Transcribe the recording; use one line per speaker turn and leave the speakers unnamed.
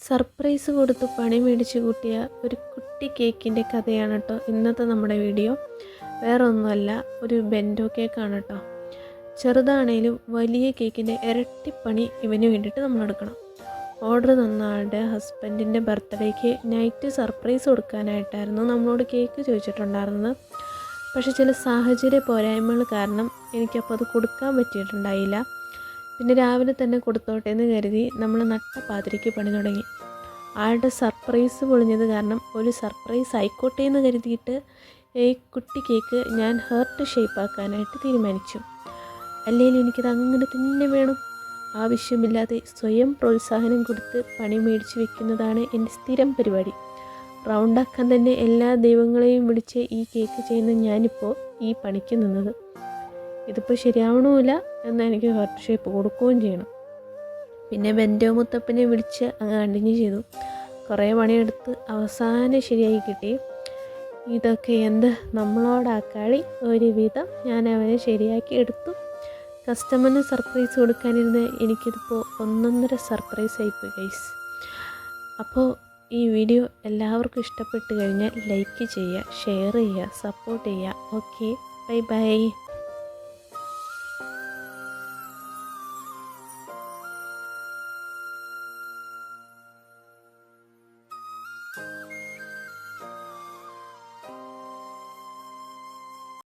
Surprise കൊടുത്ത് പണി മേടിച്ച് കൂട്ടിയ ഒരു കുട്ടി കേക്കിൻ്റെ കഥയാണ് കേട്ടോ ഇന്നത്തെ നമ്മുടെ വീഡിയോ. വേറെ ഒന്നുമല്ല, ഒരു ബെൻഡോ കേക്കാണ് കേട്ടോ. ചെറുതാണേലും വലിയ കേക്കിൻ്റെ ഇരട്ടിപ്പണി ഇവന് വേണ്ടിയിട്ട് നമ്മൾ എടുക്കണം. ഓർഡർ തന്ന ആളുടെ ഹസ്ബൻഡിൻ്റെ ബർത്ത്ഡേക്ക് നൈറ്റ് സർപ്രൈസ് കൊടുക്കാനായിട്ടായിരുന്നു നമ്മളോട് കേക്ക് ചോദിച്ചിട്ടുണ്ടായിരുന്നത്. പക്ഷേ ചില സാഹചര്യ പോരായ്മകൾ കാരണം എനിക്കപ്പോൾ അത് കൊടുക്കാൻ പറ്റിയിട്ടുണ്ടായില്ല. പിന്നെ രാവിലെ തന്നെ കൊടുത്തോട്ടെ എന്ന് കരുതി നമ്മൾ നട്ടപ്പാതിരയ്ക്ക് പണി തുടങ്ങി. ആളുടെ സർപ്രൈസ് പൊളിഞ്ഞത് കാരണം ഒരു സർപ്രൈസ് ആയിക്കോട്ടെ എന്ന് കരുതിയിട്ട് ഈ കുട്ടി കേക്ക് ഞാൻ ഹേർട്ട് ഷേപ്പാക്കാനായിട്ട് തീരുമാനിച്ചു. അല്ലെങ്കിൽ എനിക്കത് അങ്ങനെ തന്നെ വേണം. ആവശ്യമില്ലാതെ സ്വയം പ്രോത്സാഹനം കൊടുത്ത് പണി മേടിച്ച് വെക്കുന്നതാണ് എൻ്റെ സ്ഥിരം പരിപാടി. റൗണ്ടാക്കാൻ തന്നെ എല്ലാ ദൈവങ്ങളെയും വിളിച്ച് ഈ കേക്ക് ചെയ്യുന്ന ഞാനിപ്പോൾ ഈ പണിക്ക് നിന്നത്. ഇതിപ്പോൾ ശരിയാവണമില്ല എന്നാൽ എനിക്ക് ഹെർട്ട് ഷേപ്പ് കൊടുക്കുകയും ചെയ്യണം. പിന്നെ ബെൻഡോ മുത്തപ്പനെ വിളിച്ച് അങ്ങ് കണ്ടിന്യൂ ചെയ്തു. കുറേ പണിയെടുത്ത് അവസാനം ശരിയായി കിട്ടി. ഇതൊക്കെ എന്ത് നമ്മളോടാക്കാളി ഒരുവിധം ഞാൻ അവനെ ശരിയാക്കി എടുത്തു. കസ്റ്റമറിന് സർപ്രൈസ് കൊടുക്കാനിരുന്ന് എനിക്കിതിപ്പോൾ ഒന്നൊന്നര സർപ്രൈസ് ആയിപ്പോയി ഗൈസ്. അപ്പോൾ ഈ വീഡിയോ എല്ലാവർക്കും ഇഷ്ടപ്പെട്ട് കഴിഞ്ഞാൽ ലൈക്ക് ചെയ്യുക, ഷെയർ ചെയ്യുക, സപ്പോർട്ട് ചെയ്യുക. Okay, bye bye.